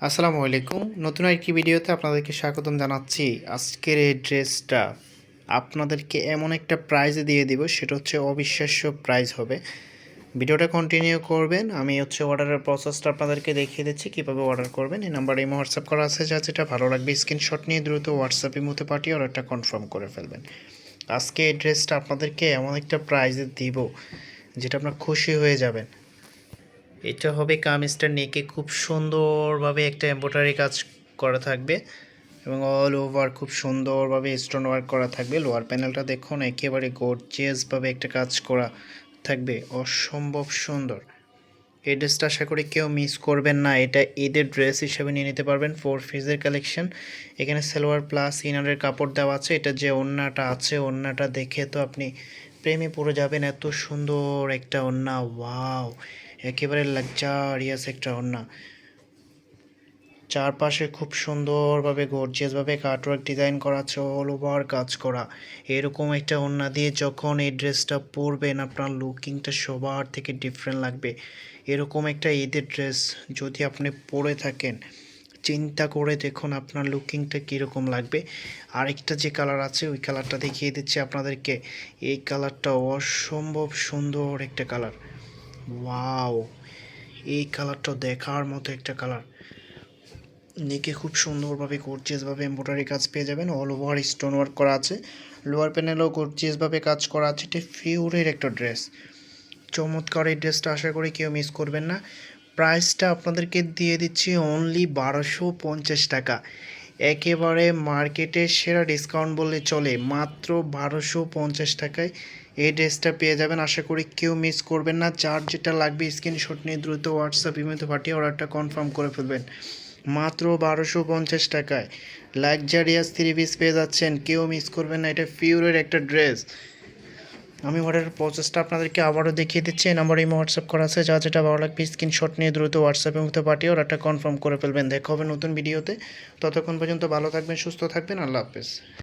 আসসালামু আলাইকুম। নতুন একটি ভিডিওতে আপনাদেরকে স্বাগতম জানাচ্ছি। আজকের এই ড্রেসটা আপনাদেরকে এমন একটা প্রাইজে দিয়ে দিব, সেটা হচ্ছে অবিশ্বাস্য প্রাইস হবে। ভিডিওটা কন্টিনিউ করবেন। আমি অর্ডারের প্রসেসটা আপনাদেরকে দেখিয়ে দিচ্ছি কীভাবে অর্ডার করবেন। এই নাম্বারে ইমো হোয়াটসঅ্যাপ করা আছে, যা যেটা ভালো লাগবে স্ক্রিনশট নিয়ে দ্রুত হোয়াটসঅ্যাপে মতো পাঠিয়ে অর্ডারটা কনফার্ম করে ফেলবেন। আজকে এই ড্রেসটা আপনাদেরকে এমন একটা প্রাইজে দিব যেটা আপনার খুশি হয়ে যাবেন। এটা হবে কামিজটার নেকে খুব সুন্দরভাবে একটা এমব্রয়ডারি কাজ করা থাকবে এবং অল ওভার খুব সুন্দরভাবে স্টোন ওয়ার্ক করা থাকবে। লোয়ার প্যানেলটা দেখুন, একেবারে গর্জিয়াসভাবে একটা কাজ করা থাকবে, অসম্ভব সুন্দর। এই ড্রেসটা আশা করি কেউ মিস করবেন না। এটা ঈদের ড্রেস হিসেবে নিয়ে নিতে পারবেন। 4 পিসের কালেকশন। এখানে সালোয়ার প্লাস ইনারের কাপড় দেওয়া আছে। এটা যে ওড়নাটা আছে, ওড়নাটা দেখে তো আপনি প্রেমে পড়ে যাবেন। এত সুন্দর একটা ওড়না, ওয়াও! একেবারে লাক্সারিয়াস একটা ওড়না। চারপাশে খুব সুন্দরভাবে গর্জিয়াসভাবে কাটওয়ার্ক ডিজাইন করা আছে, অল ওভার কাজ করা। এরকম একটা ওড়না দিয়ে যখন এই ড্রেসটা পরবেন, আপনার লুকিংটা সবার থেকে ডিফারেন্ট লাগবে। এরকম একটা ঈদের ড্রেস যদি আপনি পরে থাকেন, চিন্তা করে দেখুন আপনার লুকিংটা কীরকম লাগবে। আরেকটা যে কালার আছে, ওই কালারটা দেখিয়ে দিচ্ছি আপনাদেরকে। এই কালারটা অসম্ভব সুন্দর একটা কালার, ওয়াও! এই কালারটা দেখার মতো একটা কালার। নেকে খুব সুন্দরভাবে গর্জিয়াসভাবে এমব্রয়ডারি কাজ পেয়ে যাবেন, অল ওভার স্টোন ওয়ার্ক করা আছে। লোয়ার প্যানেলেও গর্জিয়াসভাবে কাজ করা আছে। এটা ফিউরের একটা ড্রেস, চমৎকার। এই ড্রেসটা আশা করি কেউ মিস করবেন না। প্রাইসটা আপনাদেরকে দিয়ে দিচ্ছি অনলি 1250 টাকা। একেবারে মার্কেটের সেরা ডিসকাউন্ট বললে চলে। মাত্র 1250 টাকায় এই ড্রেসটা পেয়ে যাবেন। আশা করি কেউ মিস করবেন না। যার যেটা লাগবে স্ক্রিনশট নিয়ে দ্রুত হোয়াটসঅ্যাপ ইমেতে পাঠিয়ে অর্ডারটা কনফার্ম করে ফেলবেন। মাত্র 1250 টাকায় লাক্সারিয়াস 3 পিস পেয়ে যাচ্ছেন, কেউ মিস করবেন না। এটা ফিউরের একটা ড্রেস। আমি অর্ডারের প্রসেসটা আপনাদেরকে আবারও দেখিয়ে দিচ্ছি। এই নাম্বারে ইমো হোয়াটসঅ্যাপ করা আছে, যা যেটা ভালো লাগবে স্ক্রিনশট নিয়ে দ্রুত হোয়াটসঅ্যাপের মধ্যে পাঠিয়ে অর্ডারটা কনফার্ম করে ফেলবেন। দেখা হবে নতুন ভিডিওতে। ততক্ষণ পর্যন্ত ভালো থাকবেন, সুস্থ থাকবেন। আল্লাহ হাফেজ।